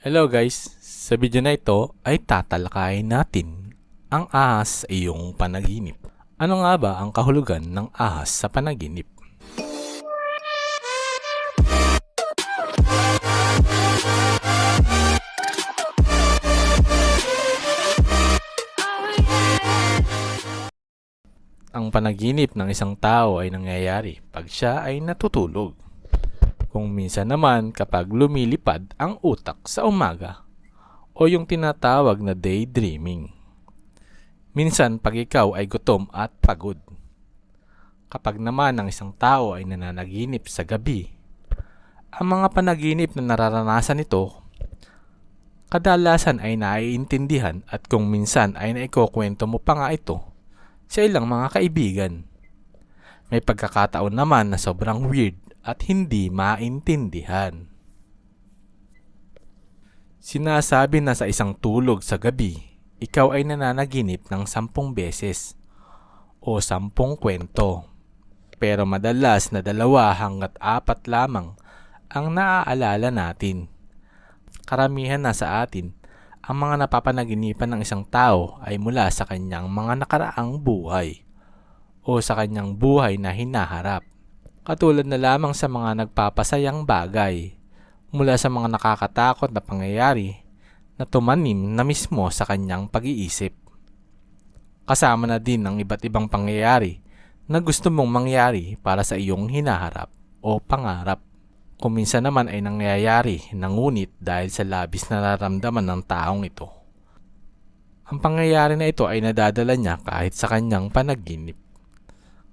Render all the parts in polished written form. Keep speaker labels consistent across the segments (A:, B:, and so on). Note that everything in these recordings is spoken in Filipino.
A: Hello guys, sa video na ito ay tatalakayin natin ang ahas sa iyong panaginip. Ano nga ba ang kahulugan ng ahas sa panaginip? Ang panaginip ng isang tao ay nangyayari pag siya ay natutulog. Kung minsan naman kapag lumilipad ang utak sa umaga o yung tinatawag na daydreaming. Minsan pag ikaw ay gutom at pagod. Kapag naman ang isang tao ay nananaginip sa gabi, ang mga panaginip na nararanasan nito, kadalasan ay naiintindihan at kung minsan ay naikukwento mo pa nga ito sa ilang mga kaibigan. May pagkakataon naman na sobrang weird at hindi maintindihan. Sinasabi na sa isang tulog sa gabi, ikaw ay nananaginip ng 10 beses o 10 kwento. Pero madalas na 2 hanggat 4 lamang ang naaalala natin. Karamihan na sa atin, ang mga napapanaginipan ng isang tao ay mula sa kanyang mga nakaraang buhay o sa kanyang buhay na hinaharap. Katulad na lamang sa mga nagpapasayang bagay mula sa mga nakakatakot na pangyayari na tumanim na mismo sa kanyang pag-iisip. Kasama na din ang iba't ibang pangyayari na gusto mong mangyari para sa iyong hinaharap o pangarap. Kung minsan naman ay nangyayari na ngunit dahil sa labis na nararamdaman ng taong ito. Ang pangyayari na ito ay nadadala niya kahit sa kanyang panaginip.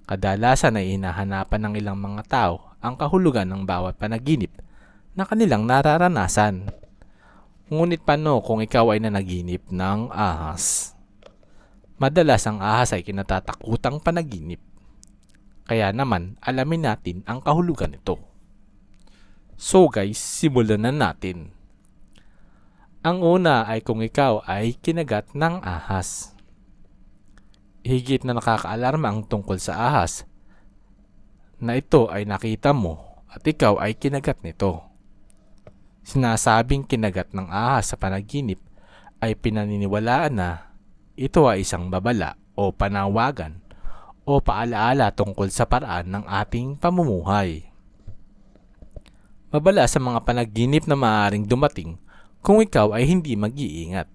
A: Kadalasan ay hinahanapan ng ilang mga tao ang kahulugan ng bawat panaginip na kanilang nararanasan. Ngunit paano kung ikaw ay nanaginip ng ahas? Madalas ang ahas ay kinatatakutang panaginip. Kaya naman alamin natin ang kahulugan nito. So guys, simulan na natin. Ang una ay kung ikaw ay kinagat ng ahas. Higit na nakakaalarma ang tungkol sa ahas na ito ay nakita mo at ikaw ay kinagat nito. Sinasabing kinagat ng ahas sa panaginip ay pinaniniwalaan na ito ay isang babala o panawagan o paalaala tungkol sa paraan ng ating pamumuhay. Babala sa mga panaginip na maaaring dumating kung ikaw ay hindi mag-iingat.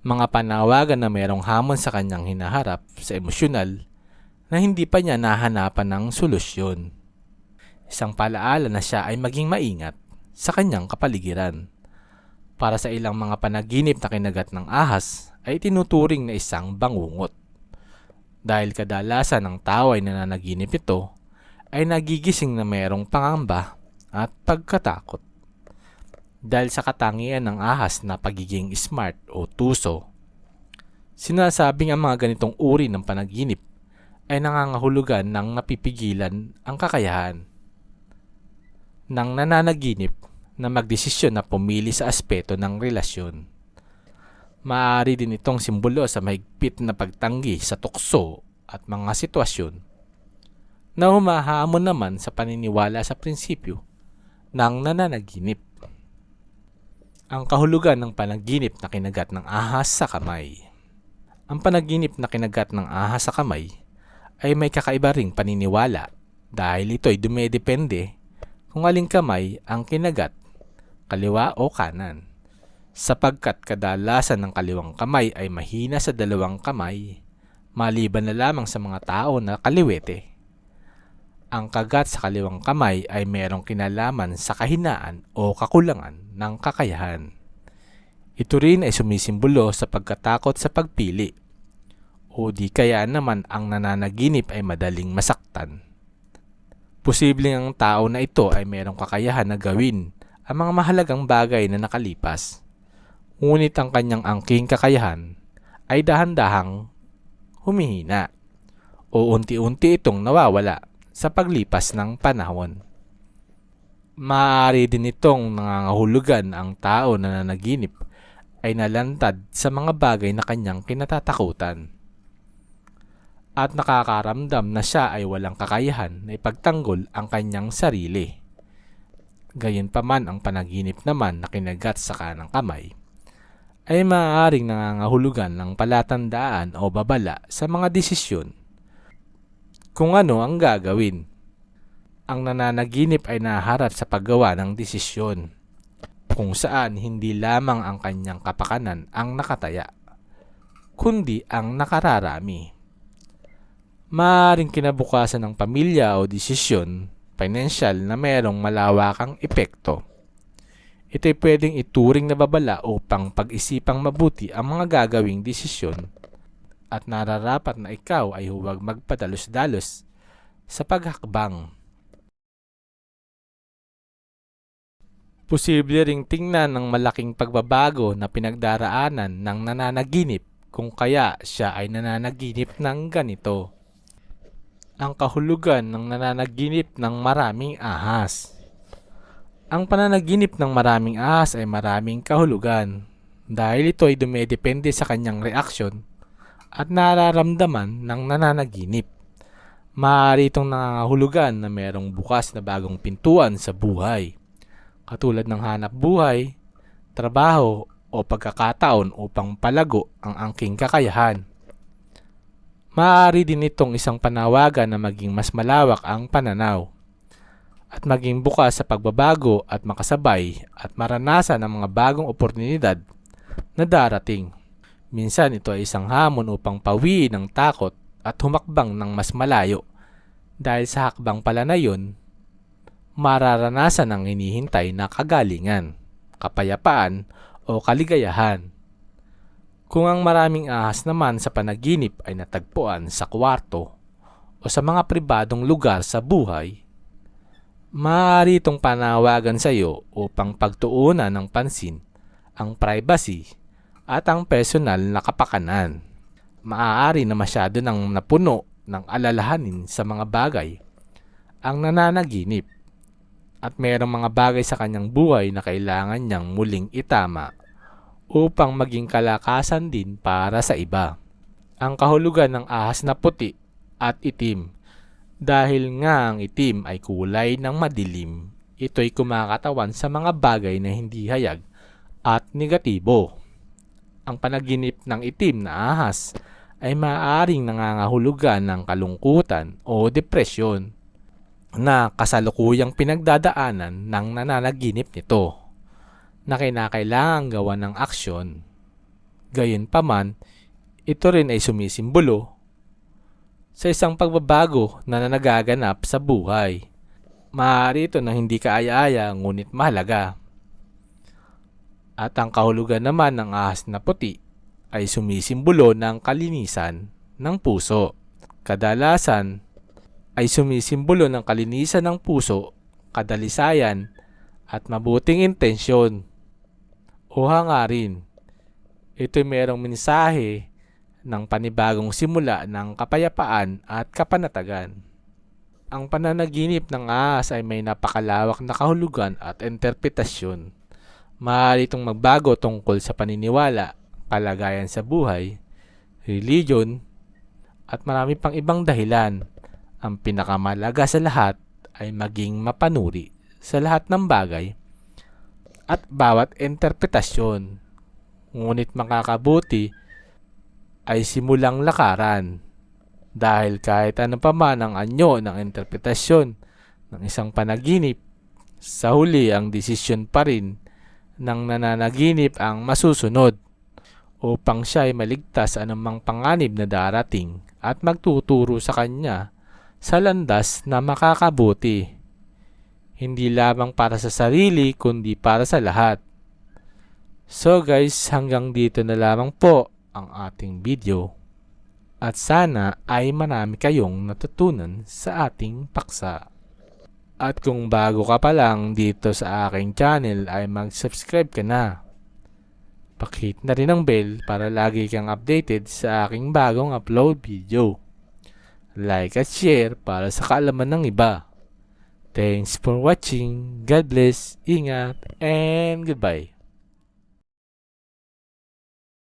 A: Mga panawagan na mayroong hamon sa kanyang hinaharap sa emosyonal na hindi pa niya nahanapan ng solusyon. Isang paalaala na siya ay maging maingat sa kanyang kapaligiran. Para sa ilang mga panaginip na kinagat ng ahas ay tinuturing na isang bangungot. Dahil kadalasan ng tao ay nananaginip ito ay nagigising na mayroong pangamba at pagkatakot. Dahil sa katangian ng ahas na pagiging smart o tuso, sinasabing ang mga ganitong uri ng panaginip ay nangangahulugan ng napipigilan ang kakayahan ng nananaginip na magdesisyon na pumili sa aspeto ng relasyon. Maaari din itong simbolo sa mahigpit na pagtanggi sa tukso at mga sitwasyon na humahamon naman sa paniniwala sa prinsipyo ng nananaginip. Ang kahulugan ng panaginip na kinagat ng ahas sa kamay. Ang panaginip na kinagat ng ahas sa kamay ay may kakaiba ring paniniwala dahil ito ay dumedepende kung aling kamay ang kinagat, kaliwa o kanan. Sapagkat kadalasan ng kaliwang kamay ay mahina sa dalawang kamay, maliban na lamang sa mga tao na kaliwete. Ang kagat sa kaliwang kamay ay mayroong kinalaman sa kahinaan o kakulangan ng kakayahan. Ito rin ay sumisimbolo sa pagkatakot sa pagpili o di kaya naman ang nananaginip ay madaling masaktan. Posibleng ang tao na ito ay mayroong kakayahan na gawin ang mga mahalagang bagay na nakalipas. Ngunit ang kanyang angking kakayahan ay dahan-dahang humihina o unti-unti itong nawawala sa paglipas ng panahon. Maaari din itong nangangahulugan ang tao na nananaginip ay nalantad sa mga bagay na kanyang kinatatakutan at nakakaramdam na siya ay walang kakayahan na ipagtanggol ang kanyang sarili. Gayunpaman ang panaginip naman na kinagat sa kanang kamay ay maaaring nangangahulugan ng palatandaan o babala sa mga desisyon kung ano ang gagawin. Ang nananaginip ay naharap sa paggawa ng desisyon kung saan hindi lamang ang kanyang kapakanan ang nakataya, kundi ang nakararami. Maaaring kinabukasan ng pamilya o desisyon, financial na mayroong malawakang epekto. Ito'y pwedeng ituring na babala upang pag-isipang mabuti ang mga gagawing desisyon at nararapat na ikaw ay huwag magpadalos-dalos sa paghakbang. Posible ring tingnan ng malaking pagbabago na pinagdaraanan ng nananaginip kung kaya siya ay nananaginip ng ganito. Ang kahulugan ng nananaginip ng maraming ahas. Ang pananaginip ng maraming ahas ay maraming kahulugan dahil ito ay dumedepende sa kanyang reaksyon at nararamdaman ng nananaginip. Maaari itong nangangahulugan na mayroong bukas na bagong pintuan sa buhay, katulad ng hanap buhay, trabaho o pagkakataon upang palago ang angking kakayahan. Maaari din itong isang panawagan na maging mas malawak ang pananaw at maging bukas sa pagbabago at makasabay at maranasan ang mga bagong oportunidad na darating. Minsan ito ay isang hamon upang pawiin ang takot at humakbang ng mas malayo dahil sa hakbang pala na yun, mararanasan ang hinihintay na kagalingan, kapayapaan o kaligayahan. Kung ang maraming ahas naman sa panaginip ay natagpuan sa kwarto o sa mga pribadong lugar sa buhay, maaari itong panawagan sa iyo upang pagtuunan ng pansin ang privacy at ang personal na kapakanan. Maaari na masyado nang napuno ng alalahanin sa mga bagay ang nananaginip at mayroong mga bagay sa kanyang buhay na kailangan niyang muling itama upang maging kalakasan din para sa iba. Ang kahulugan ng ahas na puti at itim. Dahil nga ang itim ay kulay ng madilim, ito'y kumakatawan sa mga bagay na hindi hayag at negatibo. Ang panaginip ng itim na ahas ay maaaring nangangahulugan ng kalungkutan o depresyon na kasalukuyang pinagdadaanan ng nananaginip nito na kinakailangang gawa ng aksyon. Gayunpaman, ito rin ay sumisimbolo sa isang pagbabago na nagaganap sa buhay. Maaari ito na hindi kaaya-aya ngunit mahalaga. At ang kahulugan naman ng ahas na puti ay sumisimbolo ng kalinisan ng puso. Kadalasan ay sumisimbolo ng kalinisan ng puso, kadalisayan at mabuting intensyon o hangarin. Ito'y mayroong mensahe ng panibagong simula ng kapayapaan at kapanatagan. Ang pananaginip ng ahas ay may napakalawak na kahulugan at interpretasyon. Maaari itong magbago tungkol sa paniniwala, palagayan sa buhay, religion, at marami pang ibang dahilan. Ang pinakamalaga sa lahat ay maging mapanuri sa lahat ng bagay at bawat interpretasyon. Ngunit makakabuti ay simulang lakaran dahil kahit ano pa man ang anyo ng interpretasyon ng isang panaginip, sa huli ang desisyon pa rin ng nananaginip ang masusunod upang siya ay maligtas sa anumang panganib na darating at magtuturo sa kanya sa landas na makakabuti, hindi lamang para sa sarili kundi para sa lahat. So guys, hanggang dito na lamang po ang ating video at sana ay marami kayong natutunan sa ating paksa. At kung bago ka pa lang dito sa aking channel ay mag-subscribe ka na. Pakihit na rin ang bell para lagi kang updated sa aking bagong upload video. Like at share para sa kaalaman ng iba. Thanks for watching. God bless, ingat, and goodbye.